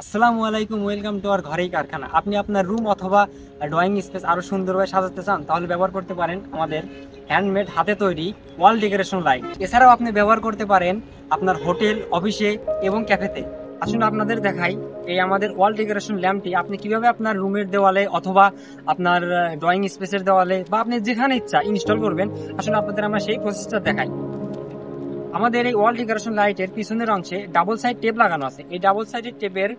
আসসালামু আলাইকুম, welcome to our ঘরেই কারখানা। আপনি আপনার রুম অথবা ড্রয়িং স্পেস আরও সুন্দরভাবে সাজাতে চান তাহলে ব্যবহার করতে পারেন আমাদের হ্যান্ডমেড হাতে তৈরি ওয়াল ডেকোরেশন লাইট। এছাড়াও আপনি ব্যবহার করতে পারেন আপনার হোটেল, অফিসে এবং ক্যাফেতে। আসলে আপনাদের দেখাই এই আমাদের ওয়াল ডেকোরেশন ল্যাম্পটি আপনি কিভাবে আপনার রুমের দেওয়ালে অথবা আপনার ড্রয়িং স্পেসের দেওয়ালে বা আপনি যেখানে ইচ্ছা ইনস্টল করবেন। আসলে আপনাদের আমরা সেই প্রসেসটা দেখাই। আমাদের এই ওয়াল ডেকোরেশন লাইটের পিছনের অংশে ডাবল সাইড টেপ লাগানো আছে। এই ডাবল সাইডের টেপের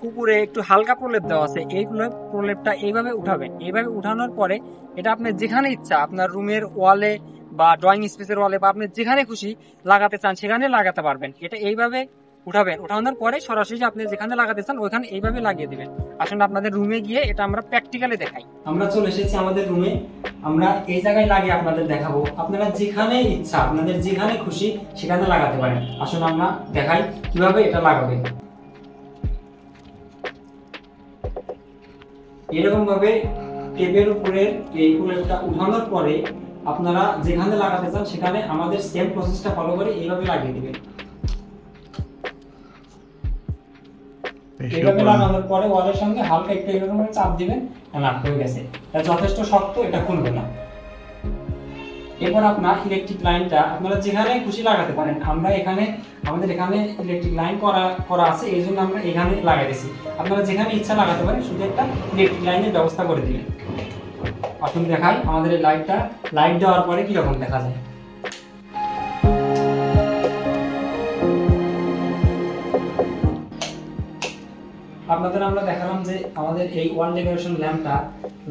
উপরে একটু হালকা প্রলেপ দেওয়া আছে। এই প্রলেপটা এইভাবে উঠাবেন। এইভাবে উঠানোর পরে এটা আপনি যেখানে ইচ্ছা আপনার রুমের ওয়ালে বা ড্রয়িং স্পেসের ওয়ালে বা আপনি যেখানে খুশি লাগাতে চান সেখানে লাগাতে পারবেন। এটা এইভাবে উঠাবেন। উঠানোর পরে সরাসরি আপনি যেখানে লাগাতে চান ওইখানে এইভাবে লাগিয়ে দিবেন। আসলে আপনাদের রুমে গিয়ে এটা আমরা প্র্যাকটিক্যালি দেখাই। আমরা চলে এসেছি আমাদের রুমে। আমরা এই জায়গায় লাগিয়ে আপনাদের দেখাবো। আপনারা যেখানে ইচ্ছা আপনাদের যেখানে খুশি সেখানে লাগাতে পারেন। আসলে আমরা দেখাই কিভাবে এটা লাগাবেন। এরকম ভাবে টেপের উপরে এই প্রলেপটা উঠানোর পরে আপনারা যেখানে লাগাতে চান সেখানে আমাদের সেম প্রসেসটা ফলো করে এইভাবে লাগিয়ে দিবেন। এইভাবে লাগানোর পরে ওয়ালের সঙ্গে হালকা একটু এরকম চাপ দিবেন, না হয়ে গেছে। এটা যথেষ্ট শক্ত, এটা খুলবে না। এরপর আপনার ইলেকট্রিক লাইনটা আপনারা যেখানে খুশি লাগাতে পারেন। আমরা এখানে আমাদের এখানে ইলেকট্রিক লাইন করা আছে, এই জন্য আমরা এখানে লাগাই দিয়েছি। আপনারা যেখানে ইচ্ছা লাগাতে পারেন, শুধু একটা ইলেকট্রিক লাইনের ব্যবস্থা করে দিবেন। আসুন দেখাই আমাদের এই লাইট দেওয়ার পরে কিরকম দেখা যায়। আপনাদের আমরা দেখালাম যে আমাদের এই ওয়াল ডেকোরেশন ল্যাম্পটা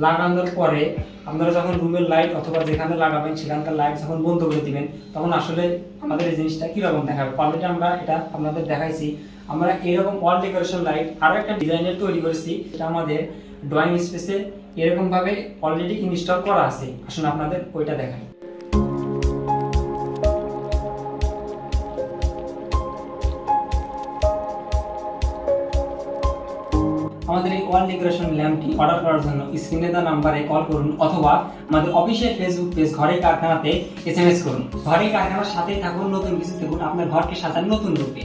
লাগানোর পরে আপনারা যখন রুমের লাইট অথবা যেখানে লাগাবেন সেখানকার লাইট যখন বন্ধ করে দিবেন তখন আসলে আমাদের এই জিনিসটা কিরকম দেখাবে। কোয়ালিটি আমরা এটা আপনাদের দেখাইছি। আমরা এরকম ওয়াল ডেকোরেশন লাইট আরও একটা ডিজাইনের তৈরি করেছি। এটা আমাদের ড্রয়িং স্পেসে এরকম ভাবে অলরেডি ইনস্টল করা আছে। আসুন আপনাদের ওইটা দেখাই। আমাদের এই ওয়াল ডেকোরেশন ল্যাম্পটি অর্ডার করার জন্য স্ক্রিনে দেওয়া নাম্বারে কল করুন অথবা আমাদের অফিসিয়াল ফেসবুক পেজ ঘরেই কারখানাতে SMS করুন। ঘরেই কারখানার সাথেই থাকুন, নতুন কিছু দেখুন, আপনার ঘরকে সাজান নতুন রূপে।